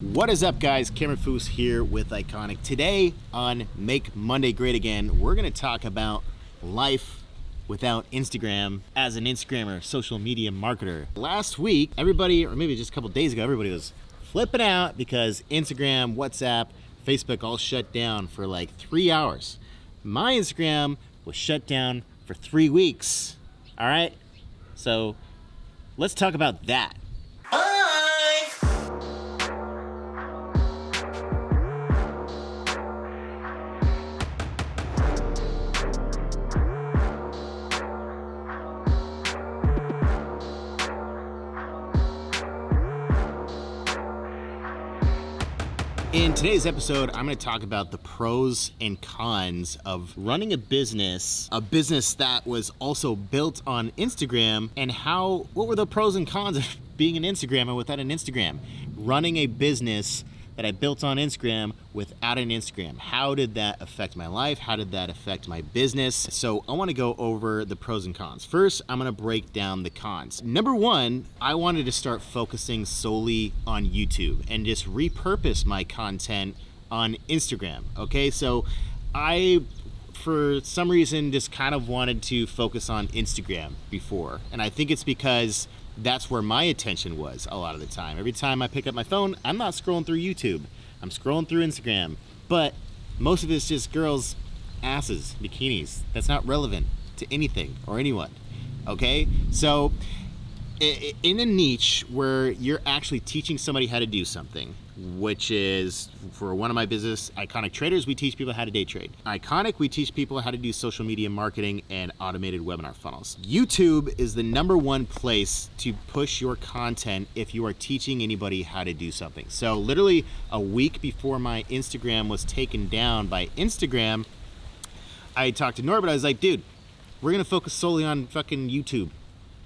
What is up, guys? Cameron Foose here with Iconic. Today on Make Monday Great Again, we're going to talk about life without Instagram as an Instagrammer, social media marketer. Last week, everybody, or maybe just a couple days ago, everybody was flipping out because Instagram, WhatsApp, Facebook all shut down for like 3 hours. My Instagram was shut down for 3 weeks. All right? So let's talk about that. In today's episode, I'm going to talk about the pros and cons of running a business that was also built on Instagram, and what were the pros and cons of being an Instagrammer without an Instagram? Running a business that I built on Instagram without an Instagram. How did that affect my life? How did that affect my business? So I want to go over the pros and cons. First, I'm going to break down the cons. Number one, I wanted to start focusing solely on YouTube and just repurpose my content on Instagram. Okay, so I, for some reason, just kind of wanted to focus on Instagram before. And I think it's because that's where my attention was a lot of the time. Every time I pick up my phone, I'm not scrolling through YouTube. I'm scrolling through Instagram. But most of it's just girls' asses, bikinis. That's not relevant to anything or anyone. Okay? So in a niche where you're actually teaching somebody how to do something, which is, for one of my business, Iconic Traders, we teach people how to day trade. Iconic, we teach people how to do social media marketing and automated webinar funnels. YouTube is the number one place to push your content if you are teaching anybody how to do something. So literally a week before my Instagram was taken down by Instagram, I talked to Norbert. I was like, dude, we're gonna focus solely on fucking YouTube.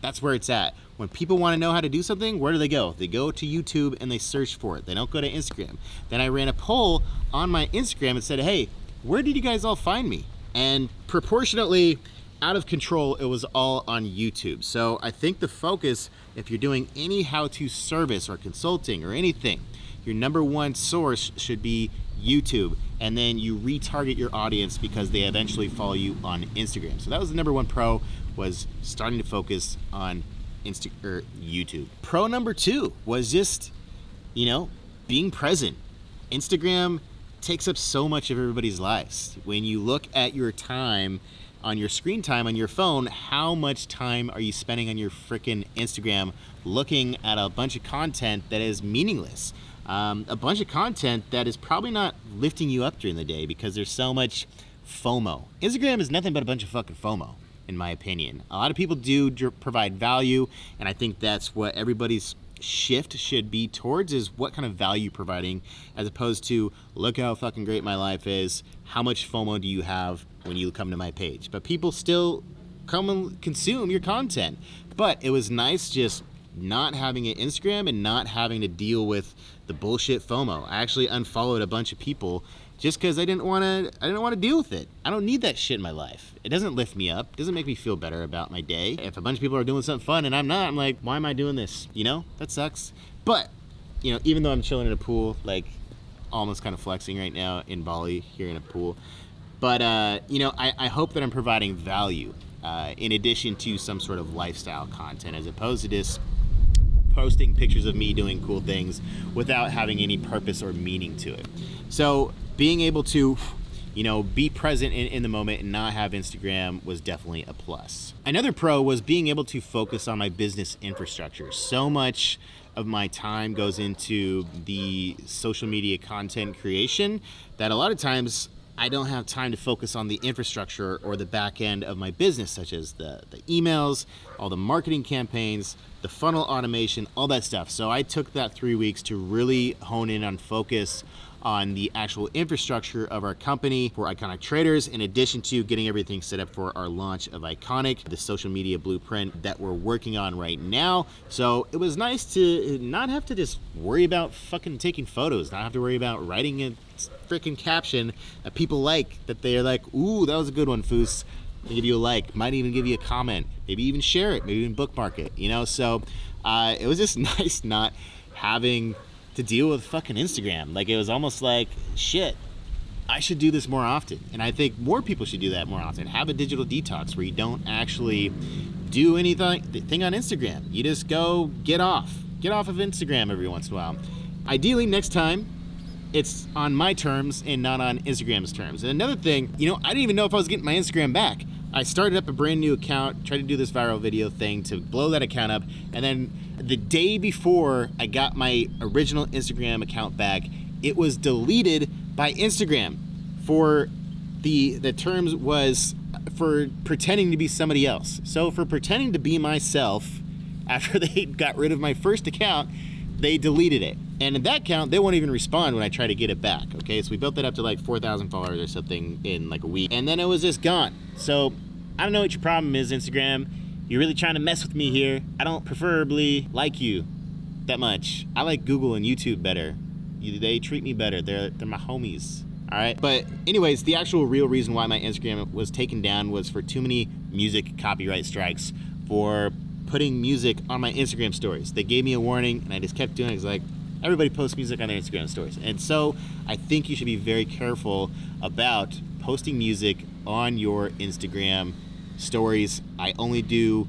That's where it's at. When people want to know how to do something, where do they go? They go to YouTube and they search for it. They don't go to Instagram. Then I ran a poll on my Instagram and said, hey, where did you guys all find me? And proportionately, out of control, it was all on YouTube. So I think the focus, if you're doing any how-to service or consulting or anything, your number one source should be YouTube, and then you retarget your audience because they eventually follow you on Instagram. So that was the number one pro, was starting to focus on YouTube. Pro number two was just, being present. Instagram takes up so much of everybody's lives. When you look at your time, on your screen time on your phone, how much time are you spending on your freaking Instagram looking at a bunch of content that is meaningless? A bunch of content that is probably not lifting you up during the day because there's so much FOMO. Instagram is nothing but a bunch of fucking FOMO, in my opinion. A lot of people do provide value, and I think that's what everybody's shift should be towards, is what kind of value providing, as opposed to look how fucking great my life is, how much FOMO do you have when you come to my page. But people still come and consume your content. But it was nice just not having an Instagram and not having to deal with the bullshit FOMO. I actually unfollowed a bunch of people just because I didn't want to deal with it. I don't need that shit in my life. It doesn't lift me up. It doesn't make me feel better about my day. If a bunch of people are doing something fun and I'm not, I'm like, why am I doing this? That sucks. But, even though I'm chilling in a pool, like almost kind of flexing right now in Bali, here in a pool. But, I hope that I'm providing value in addition to some sort of lifestyle content, as opposed to just posting pictures of me doing cool things without having any purpose or meaning to it. So being able to, be present in the moment and not have Instagram was definitely a plus. Another pro was being able to focus on my business infrastructure. So much of my time goes into the social media content creation that a lot of times I don't have time to focus on the infrastructure or the back end of my business, such as the emails, all the marketing campaigns, the funnel automation, all that stuff. So I took that 3 weeks to really hone in on focus on the actual infrastructure of our company for Iconic Traders, in addition to getting everything set up for our launch of Iconic, the social media blueprint that we're working on right now. So it was nice to not have to just worry about fucking taking photos, not have to worry about writing a freaking caption that people like, that they're like, ooh, that was a good one, Foose. They give you a like, might even give you a comment, maybe even share it, maybe even bookmark it, So it was just nice not having to deal with fucking Instagram. Like, it was almost like, shit, I should do this more often. And I think more people should do that more often. Have a digital detox where you don't actually do anything on Instagram. You just go get off of Instagram every once in a while. Ideally, next time, it's on my terms and not on Instagram's terms. And another thing, I didn't even know if I was getting my Instagram back. I started up a brand new account, tried to do this viral video thing to blow that account up, and then the day before I got my original Instagram account back, it was deleted by Instagram for the terms was for pretending to be somebody else. So for pretending to be myself, after they got rid of my first account, they deleted it. And in that account, they won't even respond when I try to get it back. Okay, so we built it up to like 4,000 followers or something in like a week, and then it was just gone. So I don't know what your problem is, Instagram. You're really trying to mess with me here. I don't preferably like you that much. I like Google and YouTube better. They treat me better. They're my homies. All right. But anyways, the actual real reason why my Instagram was taken down was for too many music copyright strikes for putting music on my Instagram stories. They gave me a warning, and I just kept doing it. It's like, everybody posts music on their Instagram stories. And so I think you should be very careful about posting music on your Instagram stories. I only do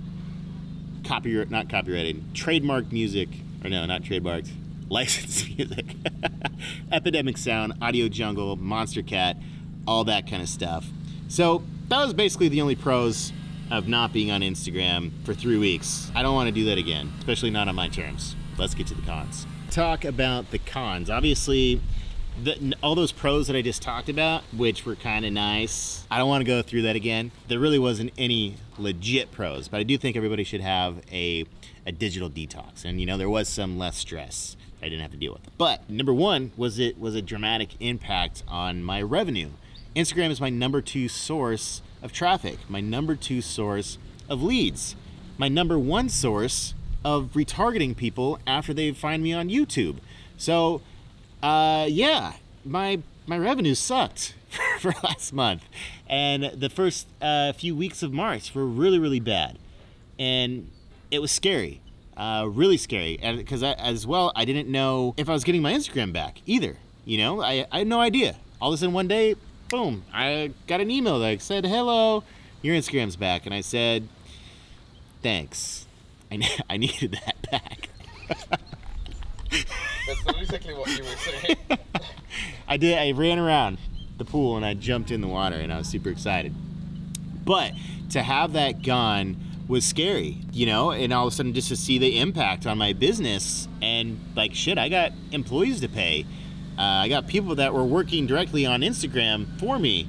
not copyrighted, trademarked music, or no, not trademarked, licensed music. Epidemic Sound, Audio Jungle, Monster Cat, all that kind of stuff. So that was basically the only pros of not being on Instagram for 3 weeks. I don't want to do that again, especially not on my terms. Let's get to the cons. Talk about the cons. Obviously, all those pros that I just talked about, which were kind of nice, I don't want to go through that again. There really wasn't any legit pros, but I do think everybody should have a digital detox. And there was some less stress I didn't have to deal with. But number one was it was a dramatic impact on my revenue. Instagram is my number 2 source of traffic, my number 2 source of leads, my number 1 source of retargeting people after they find me on YouTube. So yeah, my revenue sucked for last month, and the first few weeks of March were really, really bad, and it was scary, really scary, and because as well, I didn't know if I was getting my Instagram back either. I had no idea. All of a sudden, one day, boom, I got an email that said, "Hello, your Instagram's back," and I said, "Thanks, I needed that back." That's exactly what you were saying. I did. I ran around the pool and I jumped in the water, and I was super excited. But to have that gone was scary, and all of a sudden just to see the impact on my business, and like, shit, I got employees to pay. I got people that were working directly on Instagram for me.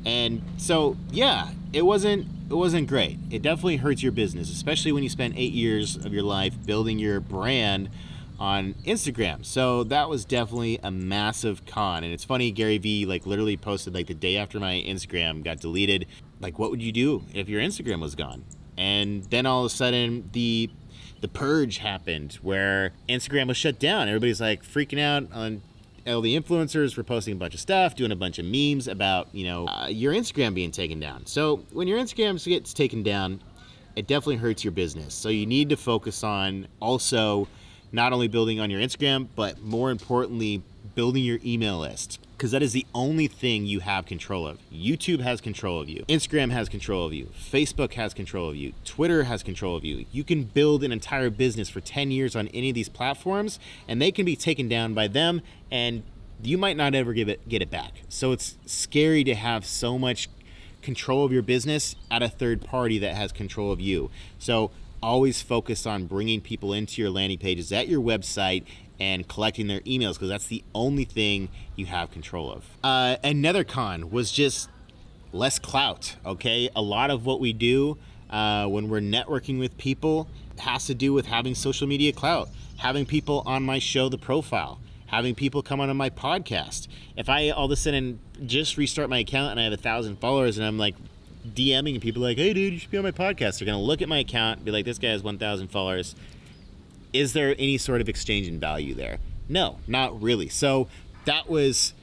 And so, yeah, it wasn't great. It definitely hurts your business, especially when you spend 8 years of your life building your brand on Instagram. So that was definitely a massive con. And it's funny, Gary Vee literally posted the day after my Instagram got deleted, what would you do if your Instagram was gone? And then all of a sudden the purge happened where Instagram was shut down. Everybody's freaking out on all the influencers were posting a bunch of stuff, doing a bunch of memes about, your Instagram being taken down. So when your Instagram gets taken down, it definitely hurts your business. So you need to focus on also not only building on your Instagram, but more importantly, building your email list, because that is the only thing you have control of. YouTube has control of you. Instagram has control of you. Facebook has control of you. Twitter has control of you. You can build an entire business for 10 years on any of these platforms, and they can be taken down by them, and you might not ever get it back. So it's scary to have so much control of your business at a third party that has control of you. So always focus on bringing people into your landing pages at your website and collecting their emails, because that's the only thing you have control of. Another con was just less clout, okay? A lot of what we do when we're networking with people has to do with having social media clout, having people on my show, The Profile, having people come on my podcast. If I all of a sudden just restart my account and I have 1,000 followers and I'm DMing people hey dude, you should be on my podcast, they're gonna look at my account, be like, this guy has 1,000 followers. Is there any sort of exchange in value there? No, not really. So that was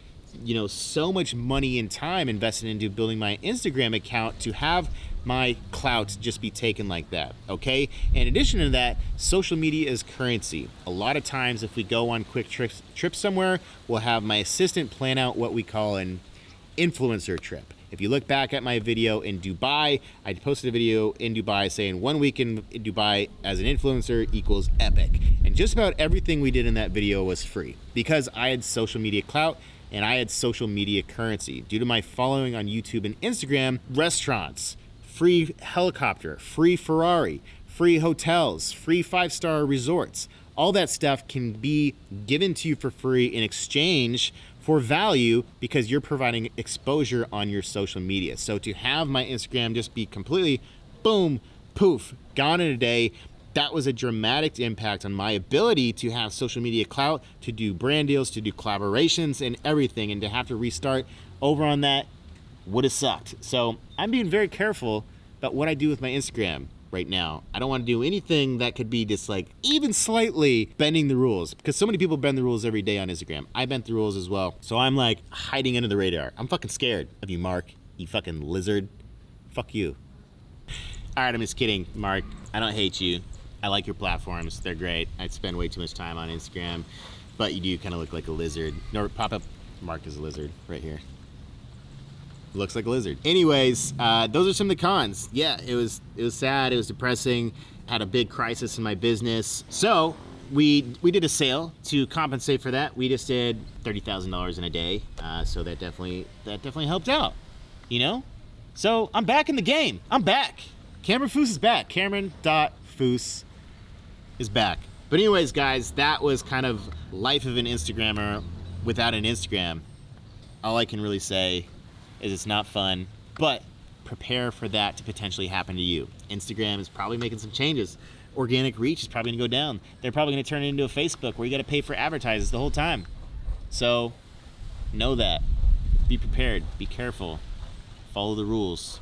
so much money and time invested into building my Instagram account to have my clout just be taken like that, okay? In addition to that, social media is currency. A lot of times if we go on quick trips somewhere, we'll have my assistant plan out what we call an influencer trip. If you look back at my video in Dubai, I posted a video in Dubai saying 1 week in Dubai as an influencer equals epic. And just about everything we did in that video was free because I had social media clout and I had social media currency. Due to my following on YouTube and Instagram, restaurants, free helicopter, free Ferrari, free hotels, free 5-star resorts, all that stuff can be given to you for free in exchange for value because you're providing exposure on your social media. So to have my Instagram just be completely boom, poof, gone in a day, that was a dramatic impact on my ability to have social media clout, to do brand deals, to do collaborations and everything. And to have to restart over on that would have sucked. So I'm being very careful about what I do with my Instagram right now. I don't want to do anything that could be just like even slightly bending the rules because so many people bend the rules every day on Instagram. I bent the rules as well. So I'm like hiding under the radar. I'm fucking scared of you, Mark. You fucking lizard. Fuck you. All right, I'm just kidding, Mark. I don't hate you. I like your platforms. They're great. I spend way too much time on Instagram, but you do kind of look like a lizard. No, pop up. Mark is a lizard right here. Looks like a lizard. Anyways, those are some of the cons. Yeah, it was sad. It was depressing. Had a big crisis in my business. So we did a sale to compensate for that. We just did $30,000 in a day. So that definitely helped out. So I'm back in the game. I'm back. Cameron Foose is back. Cameron.Foose is back. But anyways, guys, that was kind of life of an Instagrammer without an Instagram. All I can really say is it's not fun, but prepare for that to potentially happen to you. Instagram is probably making some changes. Organic reach is probably gonna go down. They're probably gonna turn it into a Facebook where you gotta pay for advertisers the whole time. So know that. Be prepared, be careful, follow the rules.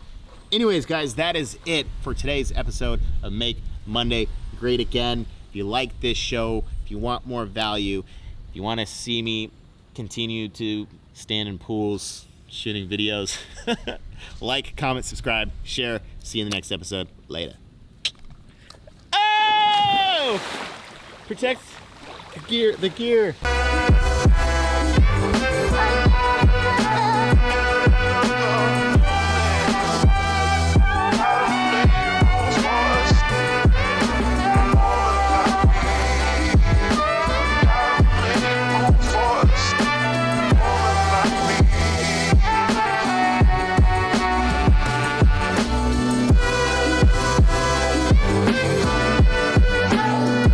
Anyways, guys, that is it for today's episode of Make Monday Great Again. If you like this show, if you want more value, if you wanna see me continue to stand in pools, shooting videos, like, comment, subscribe, share. See you in the next episode. Later. Oh! Protect the gear.